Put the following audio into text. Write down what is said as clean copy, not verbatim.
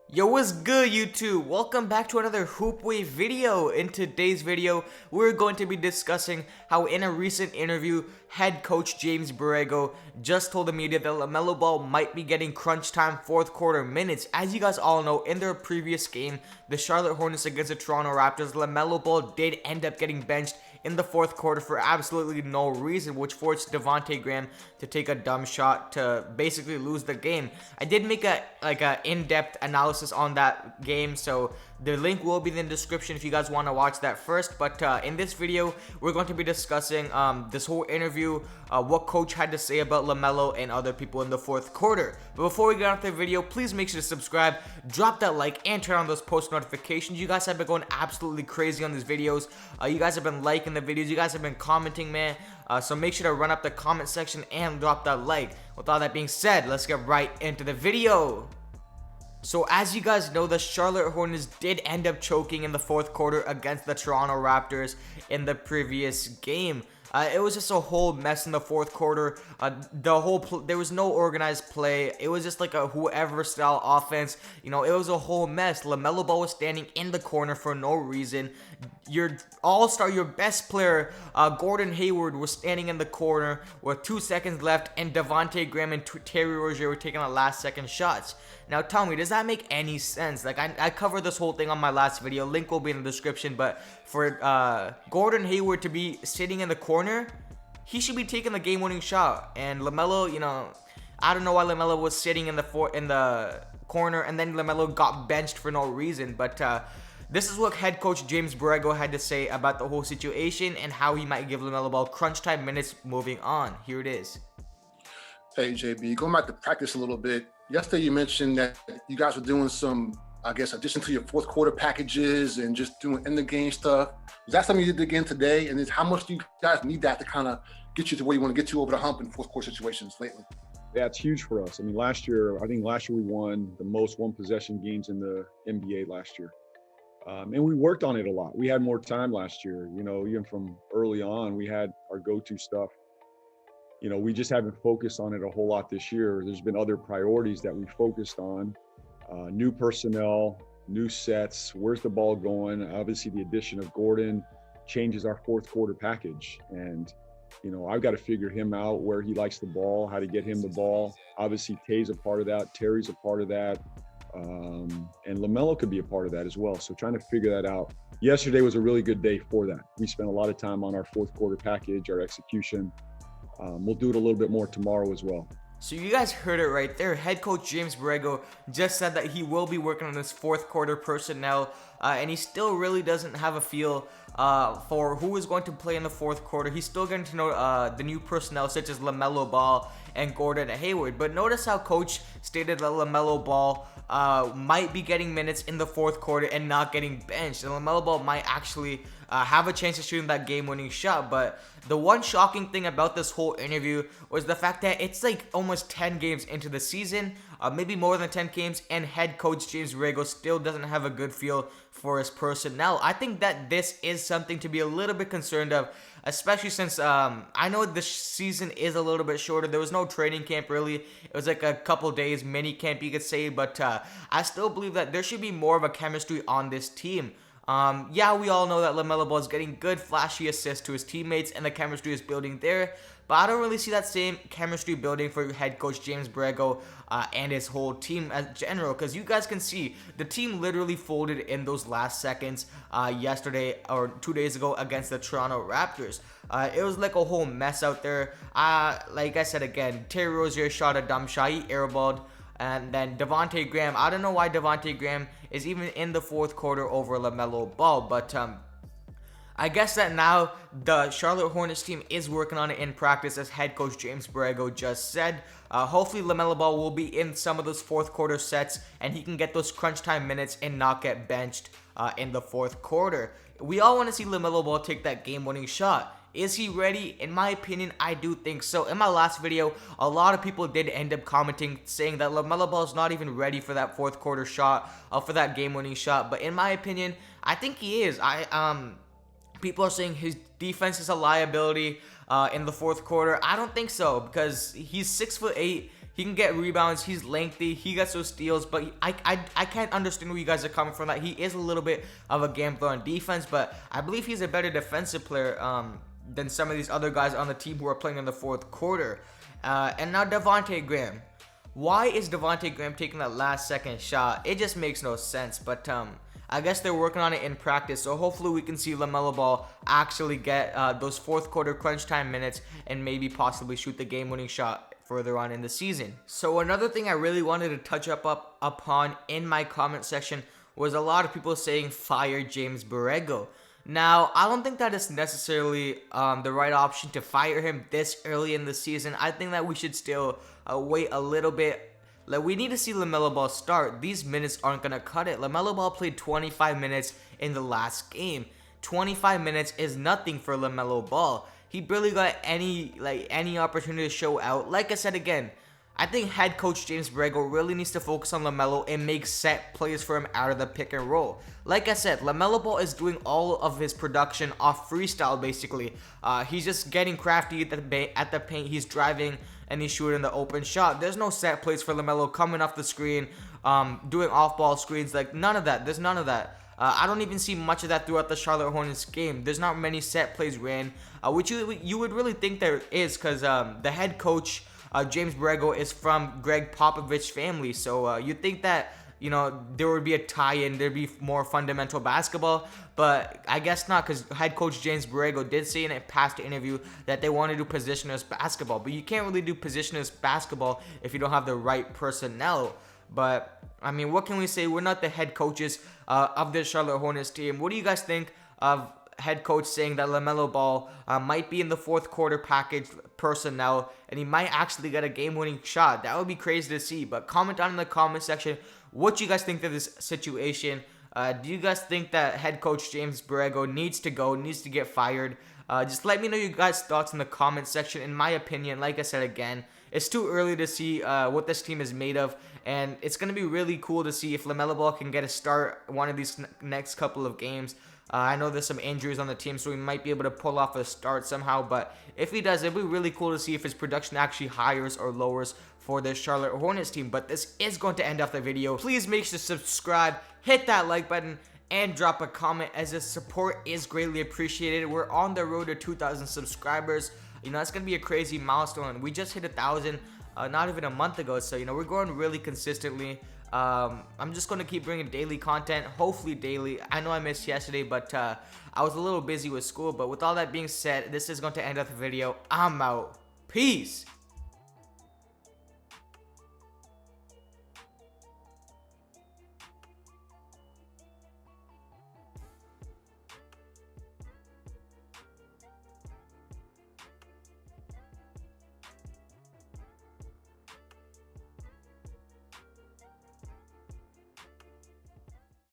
Yo, what's good, YouTube? Welcome back to another Hoop Wave video. In today's video, we're going to be discussing how in a recent interview, head coach James Borrego just told the media that Lamelo Ball might be getting crunch time fourth quarter minutes. As you guys all know, in their previous game, the Charlotte Hornets against the Toronto Raptors, Lamelo Ball did end up getting benched in the fourth quarter for absolutely no reason, which forced Devontae Graham to take a dumb shot to basically lose the game. I did make a in-depth analysis on that game, so the link will be in the description if you guys want to watch that first. But in this video, we're going to be discussing this whole interview, what coach had to say about Lamelo and other people in the fourth quarter. But before we get on to the video, please make sure to subscribe, drop that like, and turn on those post notifications. You guys have been going absolutely crazy on these videos. You guys have been liking the videos. You guys have been commenting, man. So make sure to run up the comment section and drop that like. With all that being said, let's get right into the video. So as you guys know, the Charlotte Hornets did end up choking in the fourth quarter against the Toronto Raptors in the previous game. It was just a whole mess in the fourth quarter. There was no organized play. It was just like a whoever style offense. You know, it was a whole mess. Lamelo Ball was standing in the corner for no reason. Your all-star, your best player, Gordon Hayward, was standing in the corner with 2 seconds left, and Devontae Graham and Terry Rozier were taking the last-second shots. Now, tell me, does that make any sense? Like, I covered this whole thing on my last video. Link will be in the description. But for Gordon Hayward to be sitting in the corner, he should be taking the game-winning shot. And Lamelo, you know, I don't know why Lamelo was sitting in the corner, and then Lamelo got benched for no reason. But this is what head coach James Borrego had to say about the whole situation and how he might give Lamelo Ball crunch time minutes moving on. Here it is. Hey, JB, going back to practice a little bit. Yesterday, you mentioned that you guys were doing some, I guess, addition to your fourth quarter packages and just doing in-the-game stuff. Is that something you did again today? And how much do you guys need that to kind of get you to where you want to get you over the hump in fourth quarter situations lately? Yeah, it's huge for us. I mean, I think last year we won the most one-possession games in the NBA last year. And we worked on it a lot. We had more time last year. You know, even from early on, we had our go-to stuff. You know, we just haven't focused on it a whole lot this year. There's been other priorities that we focused on, new personnel, new sets, where's the ball going? Obviously, the addition of Gordon changes our fourth quarter package. And, you know, I've got to figure him out, where he likes the ball, how to get him the ball. Obviously, Tay's a part of that. Terry's a part of that. And Lamelo could be a part of that as well. So trying to figure that out. Yesterday was a really good day for that. We spent a lot of time on our fourth quarter package, our execution. We'll do it a little bit more tomorrow as well. So you guys heard it right there. Head coach James Borrego just said that he will be working on his fourth quarter personnel, and he still really doesn't have a feel for who is going to play in the fourth quarter. He's still getting to know the new personnel such as Lamelo Ball and Gordon Hayward. But notice how coach stated that Lamelo Ball might be getting minutes in the fourth quarter and not getting benched. And Lamelo Ball might actually have a chance of shooting that game-winning shot. But the one shocking thing about this whole interview was the fact that it's like almost 10 games into the season, maybe more than 10 games, and head coach James Borrego still doesn't have a good feel for his personnel. I think that this is something to be a little bit concerned of, especially since I know this season is a little bit shorter. There was no training camp really. It was like a couple days mini camp, you could say, but I still believe that there should be more of a chemistry on this team. Yeah, we all know that Lamelo Ball is getting good flashy assists to his teammates and the chemistry is building there, but I don't really see that same chemistry building for head coach James Borrego and his whole team as general, because you guys can see the team literally folded in those last seconds yesterday or 2 days ago against the Toronto Raptors. It was like a whole mess out there. Like I said again, Terry Rozier shot a dumb shot, he airballed. And then Devontae Graham, I don't know why Devontae Graham is even in the fourth quarter over LaMelo Ball, but I guess that now the Charlotte Hornets team is working on it in practice, as head coach James Borrego just said. Hopefully LaMelo Ball will be in some of those fourth quarter sets and he can get those crunch time minutes and not get benched in the fourth quarter. We all want to see LaMelo Ball take that game-winning shot. Is he ready? In my opinion, I do think so. In my last video, a lot of people did end up commenting saying that Lamelo Ball is not even ready for that fourth quarter shot, for that game-winning shot. But in my opinion, I think he is. People are saying his defense is a liability in the fourth quarter. I don't think so, because he's 6'8". He can get rebounds. He's lengthy. He gets those steals. But I can't understand where you guys are coming from. That he is a little bit of a gambler on defense, but I believe he's a better defensive player than some of these other guys on the team who are playing in the fourth quarter. And now Devontae Graham. Why is Devontae Graham taking that last second shot? It just makes no sense. But I guess they're working on it in practice, so hopefully we can see Lamelo Ball actually get those fourth quarter crunch time minutes and maybe possibly shoot the game-winning shot further on in the season. So another thing I really wanted to touch upon in my comment section was a lot of people saying fire James BORREGO. Now, I don't think that is necessarily the right option to fire him this early in the season. I think that we should still wait a little bit. Like, we need to see Lamelo Ball start. These minutes aren't going to cut it. Lamelo Ball played 25 minutes in the last game. 25 minutes is nothing for Lamelo Ball. He barely got any opportunity to show out. Like I said again, I think head coach James BORREGO really needs to focus on Lamelo and make set plays for him out of the pick and roll. Like I said, Lamelo Ball is doing all of his production off freestyle basically. He's just getting crafty at the paint. He's driving and he's shooting the open shot. There's no set plays for Lamelo coming off the screen, doing off-ball screens. Like, none of that. There's none of that. I don't even see much of that throughout the Charlotte Hornets game. There's not many set plays ran, which you would really think there is, because the head coach, James BORREGO, is from Greg Popovich's family. So you'd think that, you know, there would be a tie-in, there'd be more fundamental basketball, but I guess not, because head coach James BORREGO did say in a past interview that they want to do positionless basketball, but you can't really do positionless basketball if you don't have the right personnel. But I mean, what can we say? We're not the head coaches of the Charlotte Hornets team. What do you guys think of head coach saying that Lamelo Ball might be in the fourth quarter package personnel and he might actually get a game-winning shot? That would be crazy to see. But comment down in the comment section what you guys think of this situation. Do you guys think that head coach James BORREGO needs to go, needs to get fired? Just let me know your guys' thoughts in the comment section. In my opinion, like I said again, it's too early to see what this team is made of, and it's going to be really cool to see if Lamelo Ball can get a start one of these next couple of games. I know there's some injuries on the team, so he might be able to pull off a start somehow, but if he does, it'd be really cool to see if his production actually higher or lowers for the Charlotte Hornets team. But this is going to end off the video. Please make sure to subscribe, hit that like button, and drop a comment, as the support is greatly appreciated. We're on the road to 2,000 subscribers. You know, it's going to be a crazy milestone. We just hit 1,000 not even a month ago, so, you know, we're growing really consistently. I'm just going to keep bringing daily content, hopefully daily. I know I missed yesterday, but I was a little busy with school. But with all that being said, this is going to end up the video. I'm out. Peace.